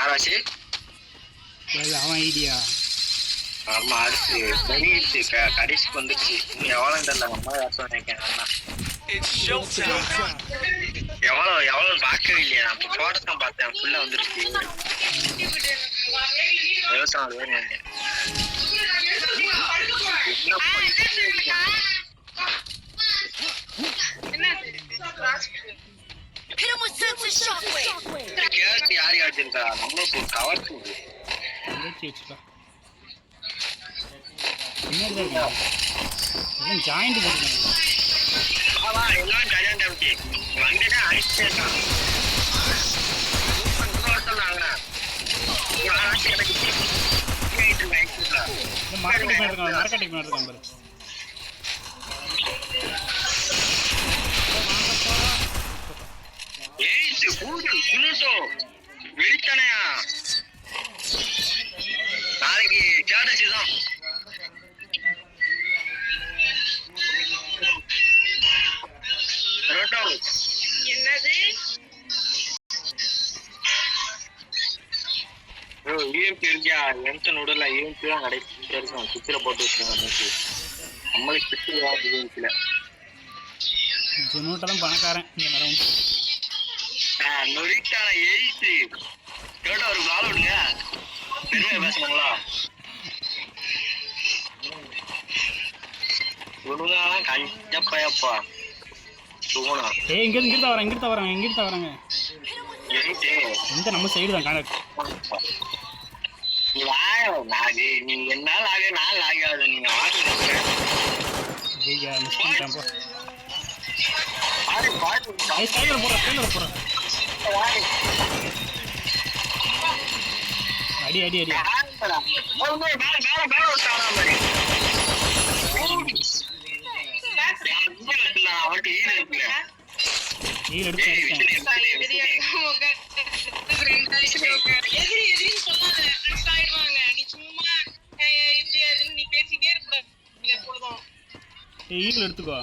ஆராசி அவன் ஐடியா. ஆமா அடுத்து வெளியிட்டு கடைசிக்கு வந்துச்சு. நீ எவ்வளவு தெரியல அம்மா நினைக்கிறேன். எவ்வளவு பார்க்கவே இல்லையா? நான் போட்டதான் பார்த்தேன். ஃபுல்லா வந்துருச்சு. 24 பேர் நினைக்கிறேன். யார் யாச்சிருக்கா நம்ம கவர் ஜாயிண்ட் போட்டு எல்லாம் ஜாயிண்ட் ஆச்சு. வந்துட்டு அடிச்சுட்டான். மார்க்கெட்டிங் பண்ணிருக்காங்க. வெளித்தனையா நாளைக்கு சேட்டர்ஜிதான். என்னது ஈஎம்பி இருக்கியா? எம்சன் உடல ஈஎம்பி தான் கிடைச்சிட்டே இருக்கும். சுத்திர போட்டு வச்சுருக்காங்க. நம்மளுக்கு சுத்தில ஜெனோட்டெல்லாம் பணக்காரன். நொறிக்கான எயிட்டு கேட்டா ஒரு கால் விடுங்க. பெருமையா பேசணுங்களா? ஒழுங்காலாம் கஞ்சப்பயப்பா சுகுணா. இங்கிட்ட வராங்க. இந்த நம்ம சைடு தான் கான்டாக்ட். நீ என்னால ஆக நாள் ஆகாது. நீங்க அடி அடி அடி ஈகிள் எடுத்துக்கோ.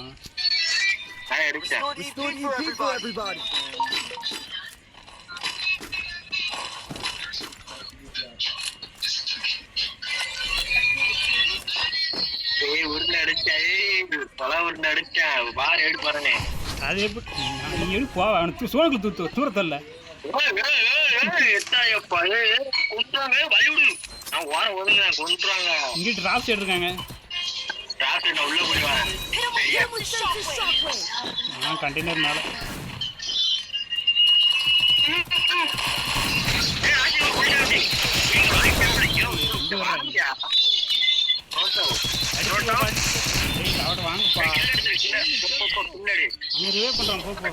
உருண்டை அடிச்சேன். பல உருண்டை அடிச்சேன். பார் எடு பாருங்க. அது எப்படி நீ எடு போ. அவனுக்கு சோனுக்கு தூரத்தல்ல இங்கிட்டு டிராப் எடுத்துருக்காங்க. உள்ள போடுவாங்க கண்டெய்னர் மேல வாங்கப்பா. அங்கே பண்றான் போப்போ.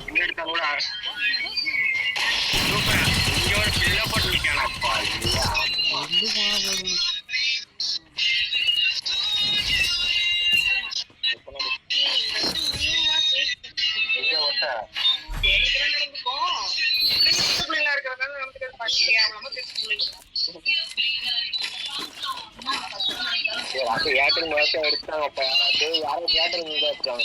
ஏட்டரிங் எடுத்தாங்கப்பா. யாரும் ஏட்டரிங் எடுத்தாங்க.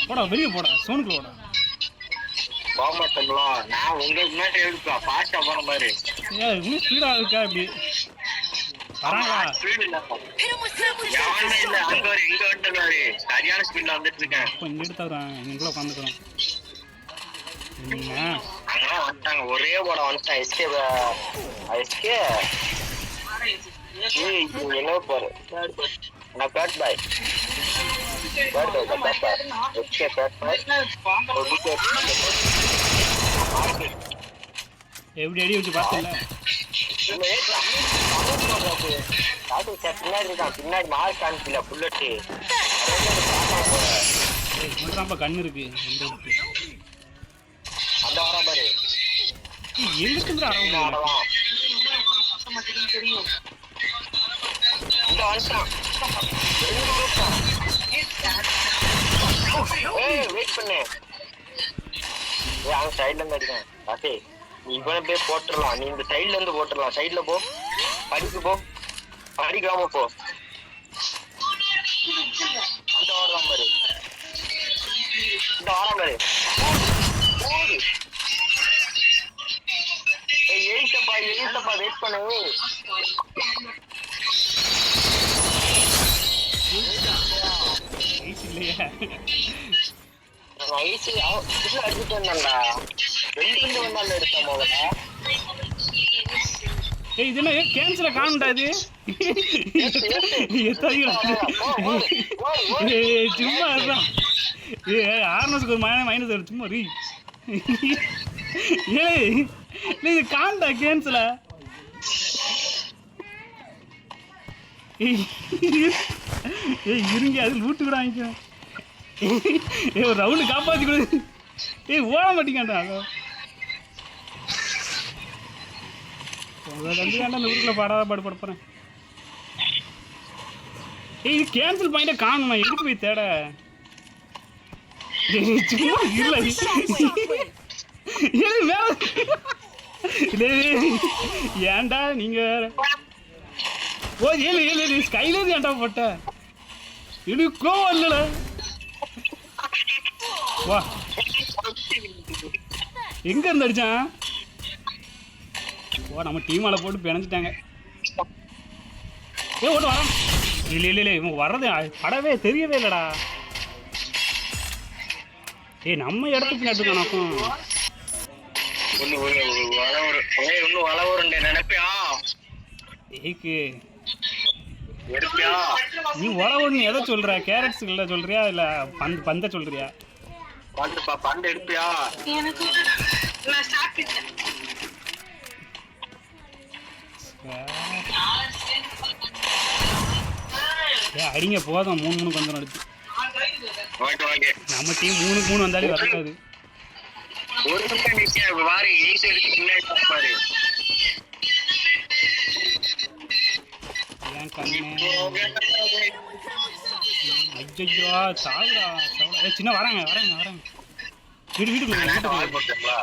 போடா வெளியே போடா. சோனுக்குள்ள போடா. போக மாட்டோம்ல. நான் உங்களுக்கு முன்னாடி எடுப்பா. ஃபாஸ்டா போன மாதிரி. இன்னும் ஸ்பீடா இருக்கா? இப்படி வராங்களா? சரியான ஸ்பீட்ல வந்துட்டு இருக்கேன். இங்க எடுத்துறேன். இங்க உட்காந்துக்கிறோம். வந்துட்டாங்க. ஒரே போட வந்துட்டான். என்ன பாரு. நான் பேட் பாய். எப்படி அடி வச்சு பார்த்தல. பின்னாடி மார்க் காமிக்கல. புல்லட்டு கண்ணு இருக்கு. அந்த வர பாரு. எதுக்கு ஆடலாம். இந்த வந்துட்டான். வெயிட் பண்ணு. அவன் சைட்ல இருந்து அடிக்கான். நீ இவனை போய் போட்டுடலாம். நீ இந்த சைட்ல இருந்து போட்டுடலாம். சைட்ல போ. படிக்கு போ. அடிக்காம போ. அந்த ஓடுறான் பாரு, இந்த ஓரம் பாரு. எழுத்தப்பா வெயிட் பண்ணு. இல்லையா ஐசி அடிச்சுட்டு வந்தான்டா. 2 வந்தால எடுத்தான் முதல்ல. ஏய் இது என்ன கேன்சல காணும்டா இது. சும்மா இருதான். ஆர்னஸ்க்கு ஒரு மைனஸ் வரும் சும்மா ரீ. ஏய் இது காண்டா கேன்சல. ஏய் இருங்க அது லூட்டு கூட வாங்கிக்க. ஏய் ஒரு ரவுண்டு காப்பாற்றி கொடு. ஏய் ஓட மாட்டேங்காண்டா. ரெண்டு காண்டா அந்த ஊருக்குள்ள பாடாத பாடு படுப்புறேன். ஏய் இது கேன்சல் பாயிண்ட காணுமா, எதுக்கு போய் தேட. சும்மா இல்லை ஏன்டா நீங்க வேற. ஓ ஏழு ஏழு ஸ்கைல இருந்து ஏன்டா போட்ட. இது கோவம் இல்லடா. வா எங்க இருந்து அடிச்சான். ஓ நம்ம டீமால போட்டு பிணைஞ்சிட்டாங்க. ஏ ஓட்டு வரான். இல்லை இல்லை இல்லை இவங்க வர்றது படவே தெரியவே இல்லைடா. ஏய் நம்ம இடத்துக்கு நட்டுக்கானாக்கும். ஏக்கு நீ உர ஒண்ணு எதை சொல்ற, கேரட்ஸ் இல்ல சொல்றியா இல்ல பந்த சொல்றியா. பந்து எடுப்பியா. அடிங்க போதும் 3-3 கொஞ்சம் அடிச்சு. நம்ம டீம் 3-3 வந்தாலே வரக்கூடாது. ஒரு நிமிஷம் நிக்க வாரி ஈஸி எடுத்து பாரு. ஏன் கண்ணே ஐயோ சாகுடா சாகுடா. ஏ சின்ன வராங்க வராங்க வராங்க. வீட்டுக்குள்ள வீட்டுக்குள்ள சாகுடா.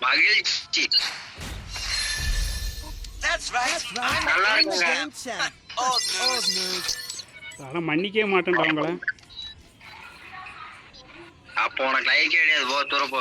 மகிழ்ச்சி. மன்னிக்கவே மாட்டேன்றாங்களே. அப்போ உனக்கு லைக் கிடையாது, போ தூர போ.